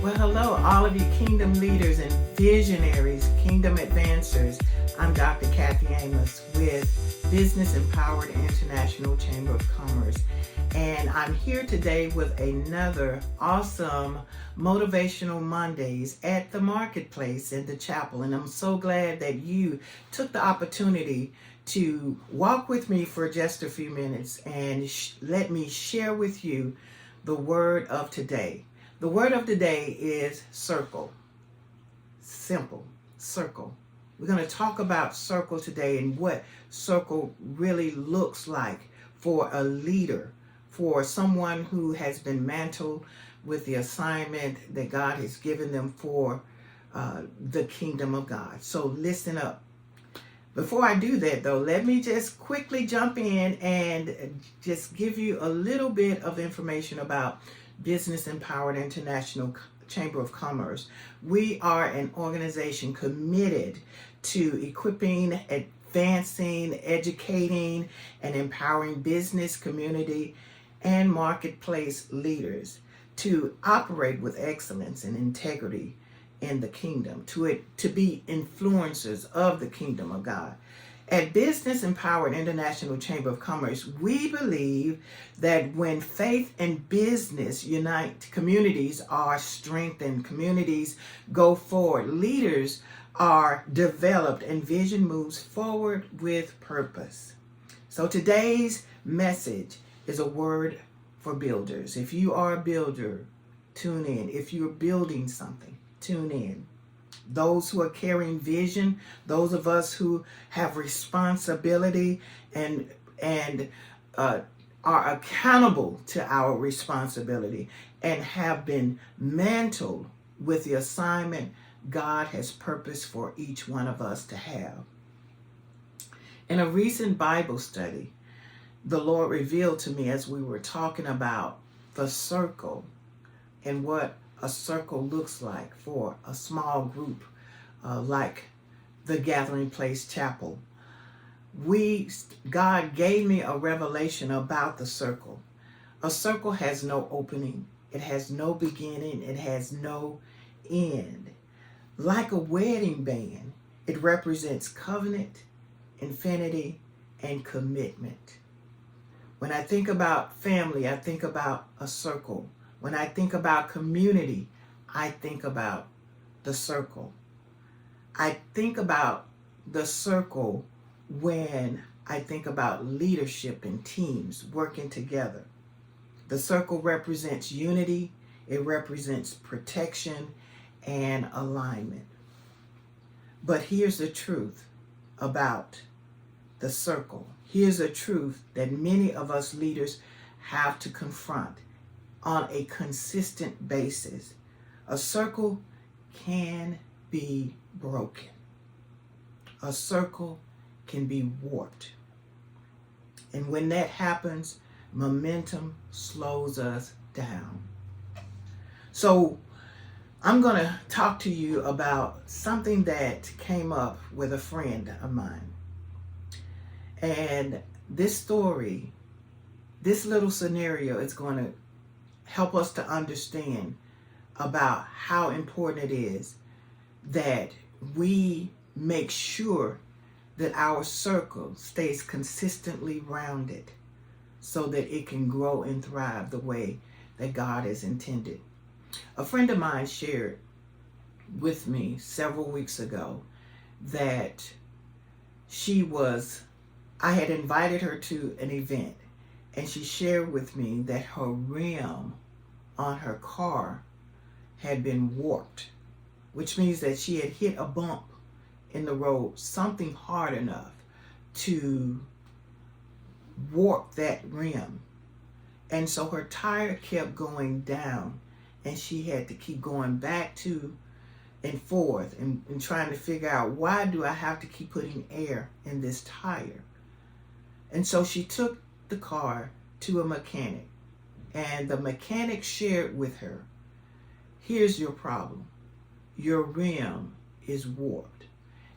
Well, hello, all of you kingdom leaders and visionaries, kingdom advancers. I'm Dr. Kathy Amos with Business Empowered International Chamber of Commerce. And I'm here today with another awesome Motivational Mondays at the marketplace in the chapel. And I'm so glad that you took the opportunity to walk with me for just a few minutes and let me share with you the word of today. The word of the day is circle. Simple, circle. We're going to talk about circle today and what circle really looks like for a leader, for someone who has been mantled with the assignment that God has given them for the kingdom of God. So listen up. Before I do that, though, let me just quickly jump in and just give you a little bit of information about Business Empowered International Chamber of Commerce. We are an organization committed to equipping, advancing, educating, and empowering business, community, and marketplace leaders to operate with excellence and integrity in the kingdom, to be influencers of the kingdom of God. At Business Empowered International Chamber of Commerce, we believe that when faith and business unite, communities are strengthened, communities go forward, leaders are developed, and vision moves forward with purpose. So today's message is a word for builders. If you are a builder, tune in. If you're building something, tune in. Those who are carrying vision, those of us who have responsibility and are accountable to our responsibility and have been mantled with the assignment God has purposed for each one of us to have. In a recent Bible study, the Lord revealed to me as we were talking about the circle and what a circle looks like for a small group like the Gathering Place Chapel. God gave me a revelation about the circle. A circle has no opening. It has no beginning. It has no end. Like a wedding band, it represents covenant, infinity, and commitment. When I think about family, I think about a circle. When I think about community, I think about the circle. I think about the circle when I think about leadership and teams working together. The circle represents unity, it represents protection and alignment. But here's the truth about the circle. Here's a truth that many of us leaders have to confront on a consistent basis. A circle can be broken. A circle can be warped. And when that happens, momentum slows us down. So I'm going to talk to you about something that came up with a friend of mine. And this story, this little scenario is going to help us to understand about how important it is that we make sure that our circle stays consistently rounded so that it can grow and thrive the way that God has intended. A friend of mine shared with me several weeks ago that I had invited her to an event, and she shared with me that her rim on her car had been warped, which means that she had hit a bump in the road, something hard enough to warp that rim. And so her tire kept going down, and she had to keep going back to and forth and trying to figure out, why do I have to keep putting air in this tire? And so she took the car to a mechanic, and the mechanic shared with her, here's your problem. Your rim is warped.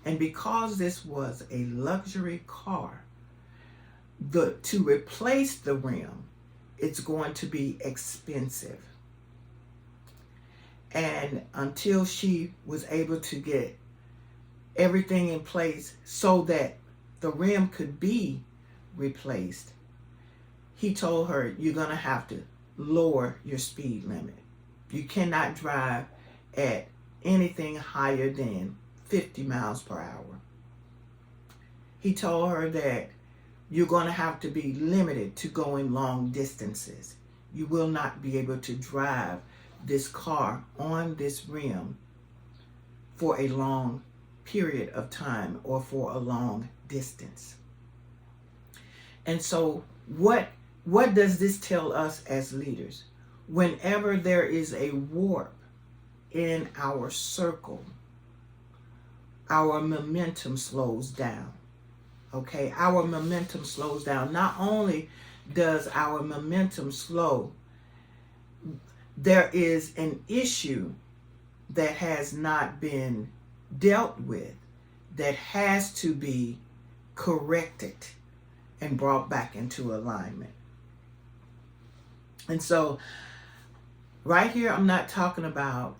And because this was a luxury car, to replace the rim, it's going to be expensive. And until she was able to get everything in place so that the rim could be replaced, he told her, you're going to have to lower your speed limit. You cannot drive at anything higher than 50 miles per hour. He told her that you're going to have to be limited to going long distances. You will not be able to drive this car on this rim for a long period of time or for a long distance. And so what does this tell us as leaders? Whenever there is a warp in our circle, our momentum slows down. Okay, our momentum slows down. Not only does our momentum slow, there is an issue that has not been dealt with that has to be corrected and brought back into alignment. And so right here, I'm not talking about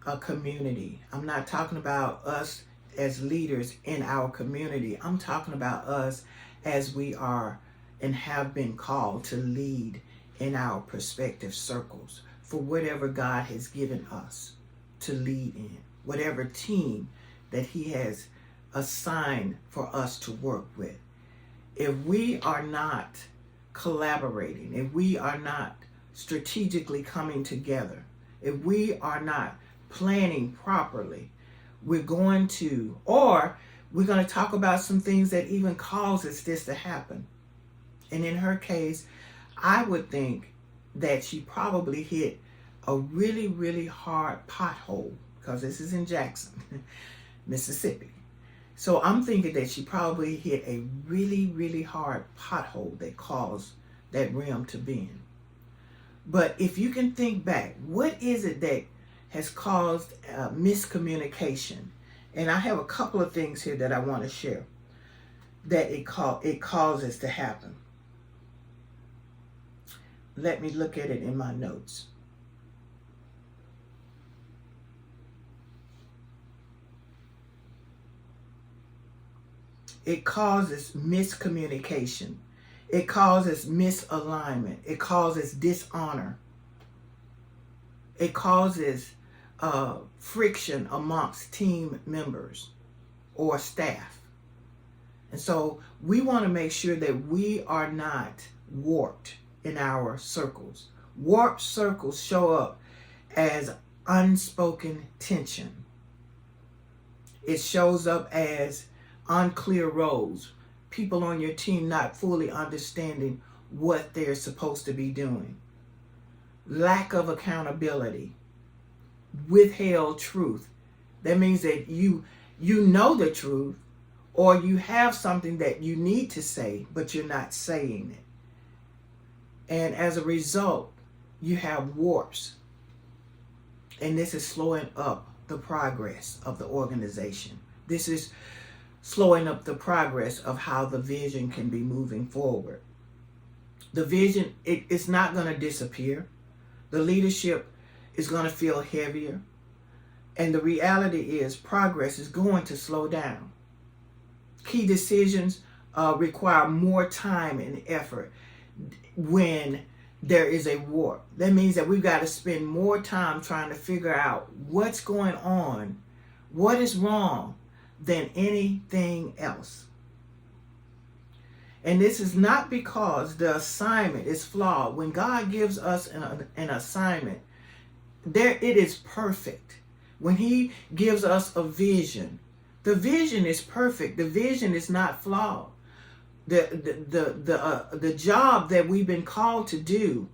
a community. I'm not talking about us as leaders in our community. I'm talking about us as we are and have been called to lead in our prospective circles for whatever God has given us to lead in, whatever team that he has assigned for us to work with. If we are not collaborating, if we are not strategically coming together, if we are not planning properly, we're going to talk about some things that even causes this to happen. And in her case, I would think that she probably hit a really, really hard pothole, because this is in Jackson, Mississippi. So I'm thinking that she probably hit a really, really hard pothole that caused that rim to bend. But if you can think back, what is it that has caused miscommunication? And I have a couple of things here that I want to share that it causes to happen. Let me look at it in my notes. It causes miscommunication. It causes misalignment. It causes dishonor. It causes friction amongst team members or staff. And so we want to make sure that we are not warped in our circles. Warped circles show up as unspoken tension. It shows up as unclear roles, people on your team not fully understanding what they're supposed to be doing, lack of accountability, withheld truth. That means that you know the truth, or you have something that you need to say, but you're not saying it. And as a result, you have warps. And this is slowing up the progress of the organization. This is slowing up the progress of how the vision can be moving forward. The vision, it's not going to disappear. The leadership is going to feel heavier. And the reality is progress is going to slow down. Key decisions require more time and effort when there is a warp. That means that we've got to spend more time trying to figure out what's going on, what is wrong, than anything else. And this is not because the assignment is flawed. When God gives us an assignment, it is perfect. When he gives us a vision, the vision is perfect. The vision is not flawed. The job that we've been called to do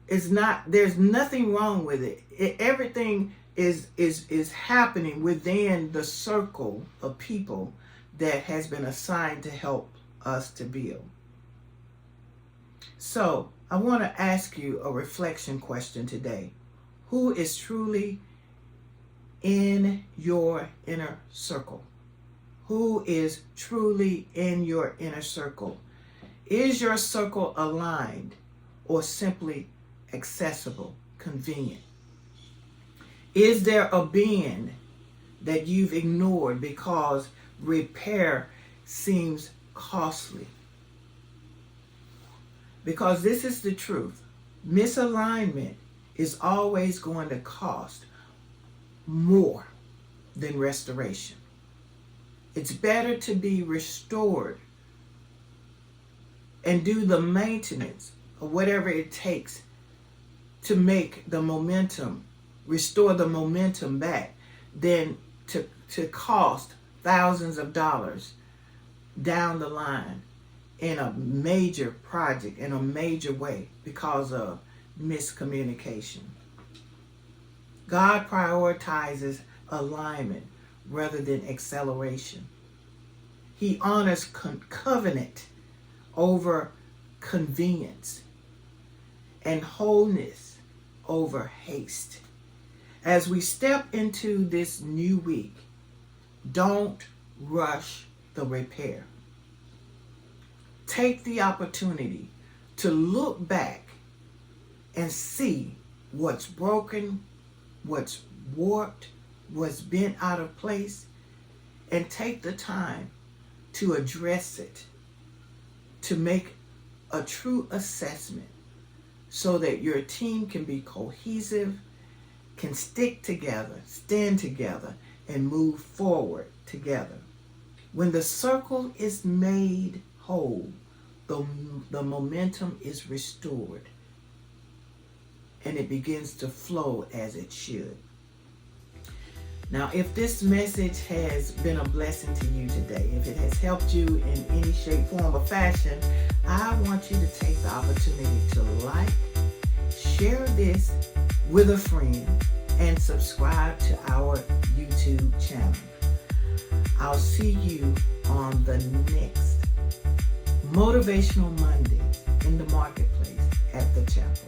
is not, there's nothing wrong with it. Everything is happening within the circle of people that has been assigned to help us to build. So I want to ask you a reflection question today. Who is truly in your inner circle? Who is truly in your inner circle? Is your circle aligned or simply accessible, convenient? Is there a bin that you've ignored because repair seems costly? Because this is the truth. Misalignment is always going to cost more than restoration. It's better to be restored and do the maintenance or whatever it takes to make the momentum, restore the momentum back, than to cost thousands of dollars down the line in a major project, in a major way, because of miscommunication. God prioritizes alignment rather than acceleration. He honors covenant over convenience and wholeness over haste. As we step into this new week, don't rush the repair. Take the opportunity to look back and see what's broken, what's warped, what's been out of place, and take the time to address it, to make a true assessment so that your team can be cohesive, can stick together, stand together, and move forward together. When the circle is made whole, the momentum is restored and it begins to flow as it should. Now, if this message has been a blessing to you today, if it has helped you in any shape, form, or fashion, I want you to take the opportunity to like, share this with a friend, and subscribe to our YouTube channel. I'll see you on the next Motivational Mondays in the marketplace at the chapel.